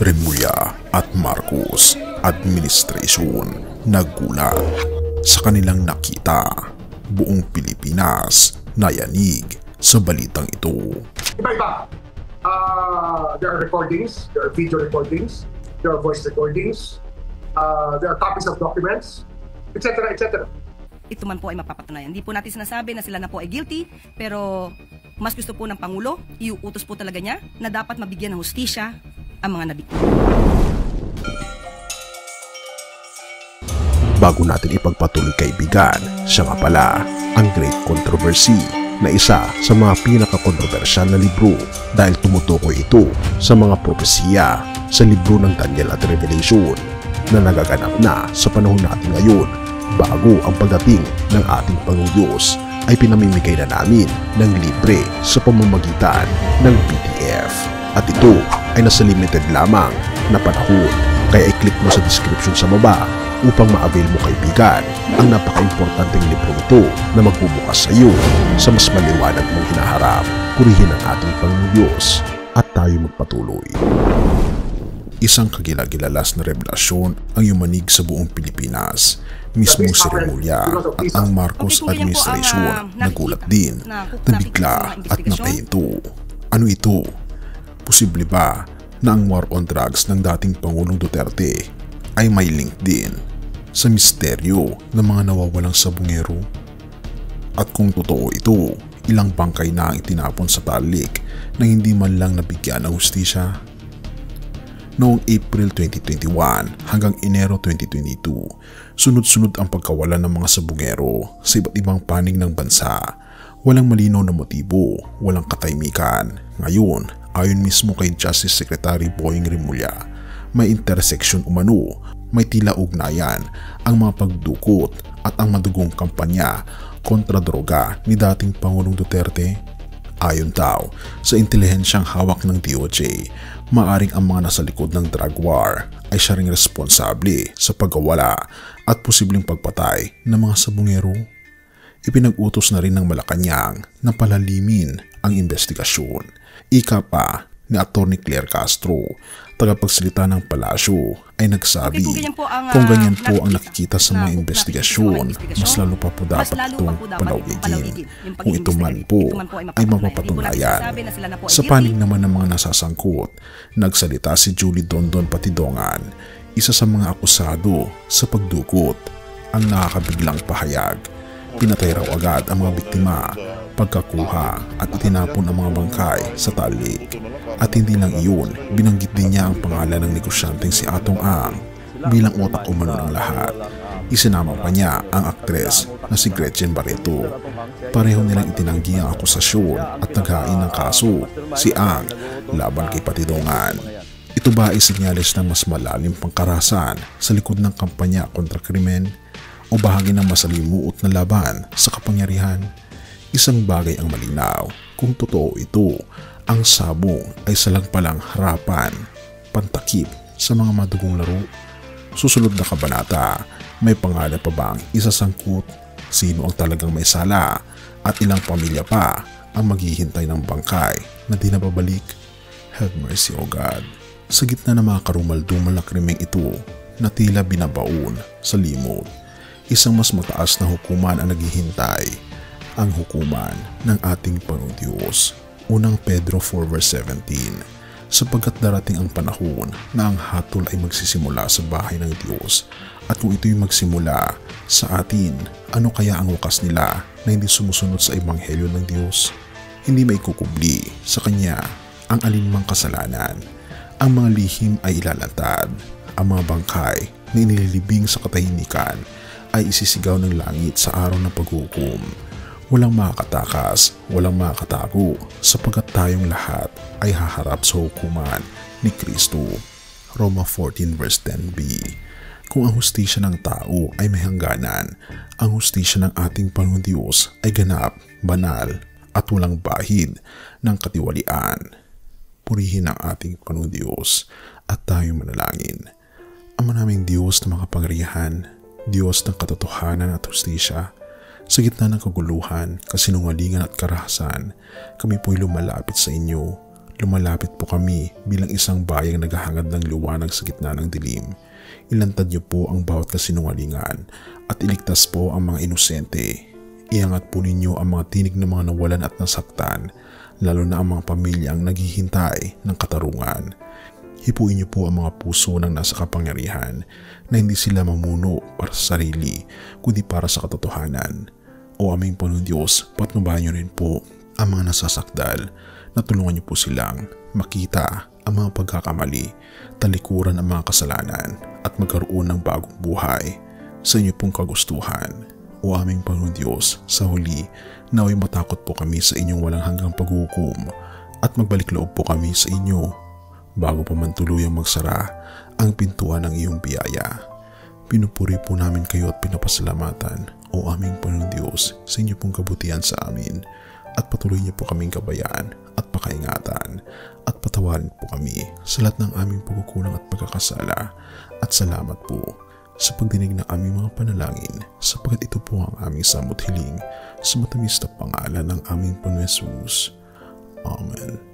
Remulla at Marcos administration nagulat sa kanilang nakita. Buong Pilipinas nayanig sa balitang ito. Iba-iba. There are recordings, there are video recordings, there are voice recordings, there are copies of documents, etc. etc. Ito man po ay mapapatunayan. Hindi po natin sinasabi na sila na po ay guilty, pero mas gusto po ng Pangulo, iuutos po talaga niya na dapat mabigyan ng hustisya ang mga nabiktima. Bago natin ipagpatuloy kaibigan, siya nga pala ang Great Controversy na isa sa mga pinaka-kontrobersyal na libro dahil tumutukoy ito sa mga propesiya sa libro ng Daniel at Revelation na nagaganap na sa panahon natin ngayon bago ang pagdating ng ating Panginoong Diyos ay pinamimigay na namin ng libre sa pamamagitan ng PDF. At ito ay nasa limited lamang na panahon, kaya i-click mo sa description sa baba upang ma-avail mo kaibigan ang napaka-importanteng libro ito na magbubukas sa iyo sa mas maliwanag mong hinaharap. Purihin ang ating Panginoong Diyos at tayo magpatuloy. Isang kagilagilalas na revelasyon ang yumanig sa buong Pilipinas. Mismo si Remulla at ang Marcos administration nagulat din na bigla at napahinto. Ano ito? Posible ba na ang war on drugs ng dating Pangulong Duterte ay may link din sa misteryo ng mga nawawalang sabungero? At kung totoo ito, ilang bangkay na ang itinapon sa talik na hindi man lang nabigyan ng hustisya? Noong April 2021 hanggang Enero 2022, sunod-sunod ang pagkawala ng mga sabungero sa iba't ibang panig ng bansa. Walang malinaw na motibo, walang katahimikan. Ngayon, ayon mismo kay Justice Secretary Boying Remulla, may intersection umano, may tila ugnayan ang mga pagdukot at ang madugong kampanya kontra droga ni dating Pangulong Duterte. Ayon daw sa intelihensyang hawak ng DOJ, maaring ang mga nasa likod ng drug war ay siya ring responsable sa pagkawala at posibleng pagpatay ng mga sabungero. Ipinag-utos na rin ng Malacanang na palalimin ang investigasyon. Ika pa ni Atty. Claire Castro, tagapagsalita ng palasyo, ay nagsabi kung ganyan po ang nakikita sa mga investigasyon, mas lalo pa po dapat itong palawigin. Kung ito man po ay mapapatunayan. Sa panig naman ng mga nasasangkot, nagsalita si Julie Dondon Patidongan, isa sa mga akusado sa pagdukot. Ang nakakabiglang pahayag, pinatay raw agad ang mga biktima, pagkakuha at itinapon ang mga bangkay sa talik. At hindi lang iyon, binanggit din niya ang pangalan ng negosyanteng si Atong Ang bilang utak umano ng lahat. Isinama pa niya ang aktres na si Gretchen Barreto. Pareho nilang itinanggi ang akusasyon at naghain ng kaso si Ang laban kay Patidongan. Ito ba ay senyales ng mas malalim pang karahasan sa likod ng kampanya kontra krimen o bahagi ng masalimuot na laban sa kapangyarihan? Isang bagay ang malinaw, kung totoo ito, ang sabong ay salang-palang harapan, pantakip sa mga madugong laro. Susunod na kabanata, may pangalan pa bang isasangkot? Sino ang talagang may sala? At ilang pamilya pa ang maghihintay ng bangkay na di nababalik? Have mercy, O God. Sa gitna ng mga karumal-dumal na krimeng ito na tila binabaon sa limot, isang mas mataas na hukuman ang naghihintay, ang hukuman ng ating Panginoong Diyos. Unang Pedro 4:17, sapagkat darating ang panahon na ang hatol ay magsisimula sa bahay ng Diyos, at kung ito'y magsimula sa atin, ano kaya ang wakas nila na hindi sumusunod sa ebanghelyo ng Diyos? Hindi maikukubli sa Kanya ang alinmang kasalanan. Ang mga lihim ay ilalantad, ang mga bangkay na inililibing sa katahimikan ay isisigaw ng langit sa araw ng paghukom. Walang makakatakas, walang makakatago, sapagkat tayong lahat ay haharap sa hukuman ni Kristo. Roma 14:10b. Kung ang hustisya ng tao ay may hangganan, ang hustisya ng ating Panginoong Diyos ay ganap, banal, at walang bahid ng katiwalian. Purihin ang ating Panginoong Diyos at tayo manalangin. Ama naming Diyos na makapangyarihan, Diyos ng katotohanan at hustisya, sa gitna ng kaguluhan, kasinungalingan at karahasan, kami po'y lumalapit sa inyo. Lumalapit po kami bilang isang bayang naghahangad ng liwanag sa gitna ng dilim. Ilantad niyo po ang bawat kasinungalingan at iligtas po ang mga inosente. Iangat po ninyo ang mga tinig ng mga nawalan at nasaktan, lalo na ang mga pamilyang naghihintay ng katarungan. Hipuin niyo po ang mga puso ng nasa kapangyarihan na hindi sila mamuno para sa sarili, kundi para sa katotohanan. O aming Panginoon Diyos, patnubayan niyo rin po ang mga nasasakdal na tulungan niyo po silang makita ang mga pagkakamali, talikuran ang mga kasalanan at magkaroon ng bagong buhay sa inyo pong kagustuhan. O aming Panginoon Diyos, sa huli, naway matakot po kami sa inyong walang hanggang paghukom at magbalik loob po kami sa inyo bago pa man tuluyang magsara ang pintuan ng iyong biyaya. Pinupuri po namin kayo at pinapasalamatan, o aming Panginoon Diyos, sa inyo pong kabutihan sa amin, at patuloy niyo po kaming gabayaan at pakaingatan, at patawarin po kami sa lahat ng aming pagkukulang at pagkakasala. At salamat po sa pagdinig ng aming mga panalangin, sapagkat ito po ang aming samot hiling sa matamis na pangalan ng aming Panginoon Jesus. Amen.